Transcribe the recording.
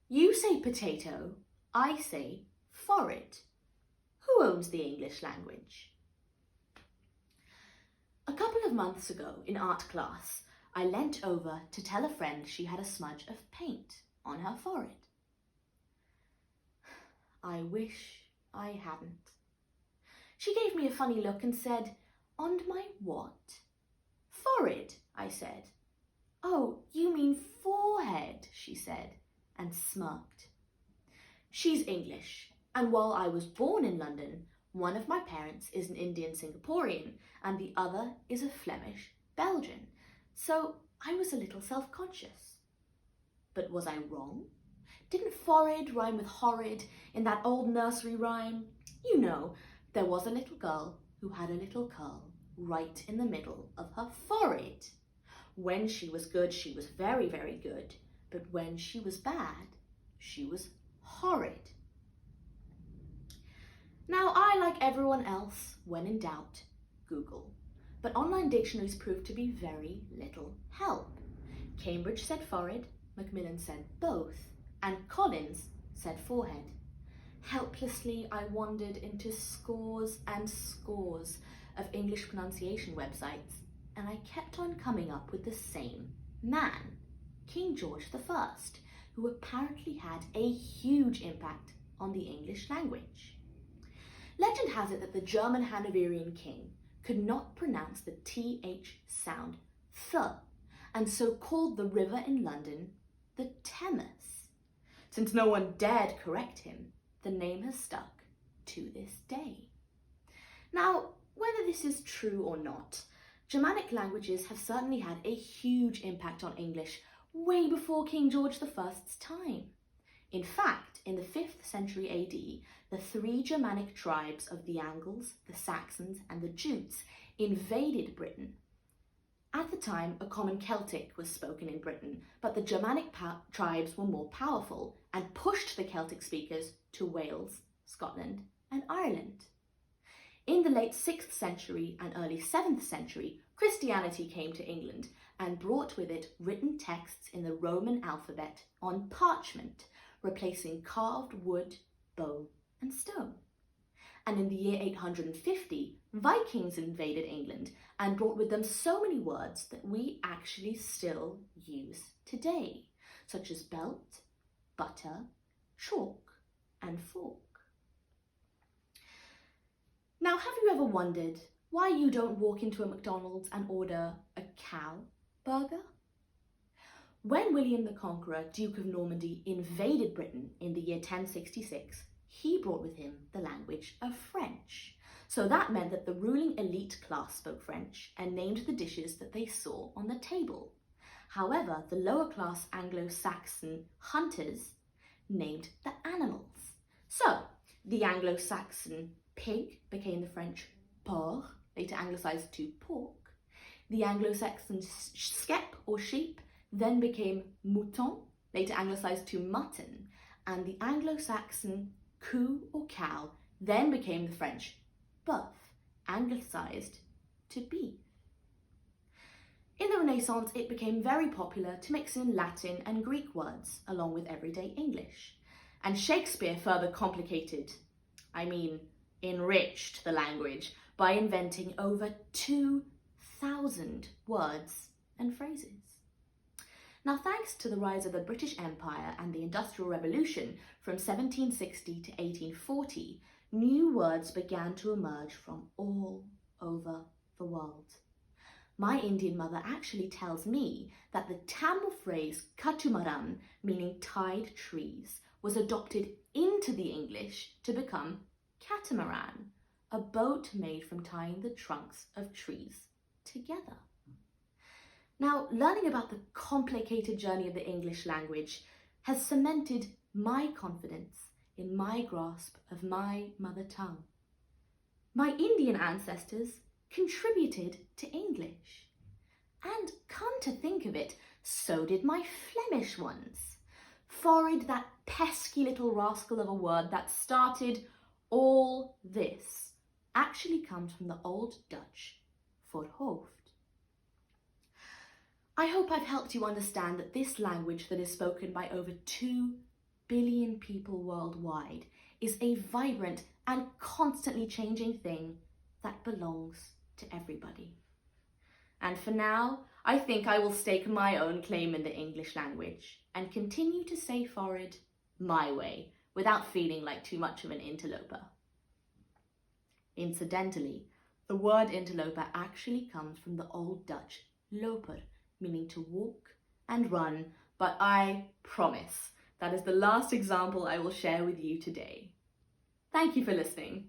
You say potato, I say forrid. Who owns the English language? A couple of months ago in art class, I leant over to tell a friend she had a smudge of paint on her forehead. I wish I hadn't. She gave me a funny look and said, "On my what?" "Forrid," I said. "Oh, you mean forehead," she said, and smirked. She's English, and while I was born in London, one of my parents is an Indian Singaporean and the other is a Flemish Belgian, so I was a little self-conscious. But was I wrong? Didn't forrid rhyme with horrid in that old nursery rhyme? You know, there was a little girl who had a little curl right in the middle of her forehead. When she was good, she was very, very good, but when she was bad, she was horrid. Now, I, like everyone else, when in doubt, Google. But online dictionaries proved to be very little help. Cambridge said forrid, Macmillan said both, and Collins said forehead. Helplessly, I wandered into scores and scores of English pronunciation websites, and I kept on coming up with the same man, King George I, who apparently had a huge impact on the English language. Legend has it that the German Hanoverian king could not pronounce the TH sound, th, and so called the river in London the Thames. Since no one dared correct him, the name has stuck to this day. Now, whether this is true or not, Germanic languages have certainly had a huge impact on English way before King George I's time. In fact, in the 5th century AD, the 3 Germanic tribes of the Angles, the Saxons, and the Jutes invaded Britain. At the time, a common Celtic was spoken in Britain, but the Germanic tribes were more powerful and pushed the Celtic speakers to Wales, Scotland, and Ireland. In the late 6th century and early 7th century, Christianity came to England and brought with it written texts in the Roman alphabet on parchment, replacing carved wood, bone, and stone. And in the year 850, Vikings invaded England and brought with them so many words that we actually still use today, such as belt, butter, chalk, and fork. Now, have you ever wondered why you don't walk into a McDonald's and order a cow burger? When William the Conqueror, Duke of Normandy, invaded Britain in the year 1066, he brought with him the language of French. So that meant that the ruling elite class spoke French and named the dishes that they saw on the table. However, the lower class Anglo-Saxon hunters named the animals. So the Anglo-Saxon pig became the French porc, later anglicised to pork. The Anglo-Saxon skep or sheep then became mouton, later anglicised to mutton, and the Anglo-Saxon coo or cow then became the French bœuf, anglicised to beef. In the Renaissance, it became very popular to mix in Latin and Greek words along with everyday English. And Shakespeare further enriched the language by inventing over 2,000 words and phrases. Now, thanks to the rise of the British Empire and the Industrial Revolution from 1760 to 1840, new words began to emerge from all over the world. My Indian mother actually tells me that the Tamil phrase katumaram, meaning tied trees, was adopted into the English to become catamaran, a boat made from tying the trunks of trees together. Now, learning about the complicated journey of the English language has cemented my confidence in my grasp of my mother tongue. My Indian ancestors contributed to English. And come to think of it, so did my Flemish ones. Forrid, that pesky little rascal of a word that started all this, actually comes from the Old Dutch voorhoofd. I hope I've helped you understand that this language that is spoken by over 2 billion people worldwide is a vibrant and constantly changing thing that belongs to everybody. And for now, I think I will stake my own claim in the English language and continue to say Forrid my way without feeling like too much of an interloper. Incidentally, the word interloper actually comes from the Old Dutch loper, meaning to walk and run, but I promise that is the last example I will share with you today. Thank you for listening.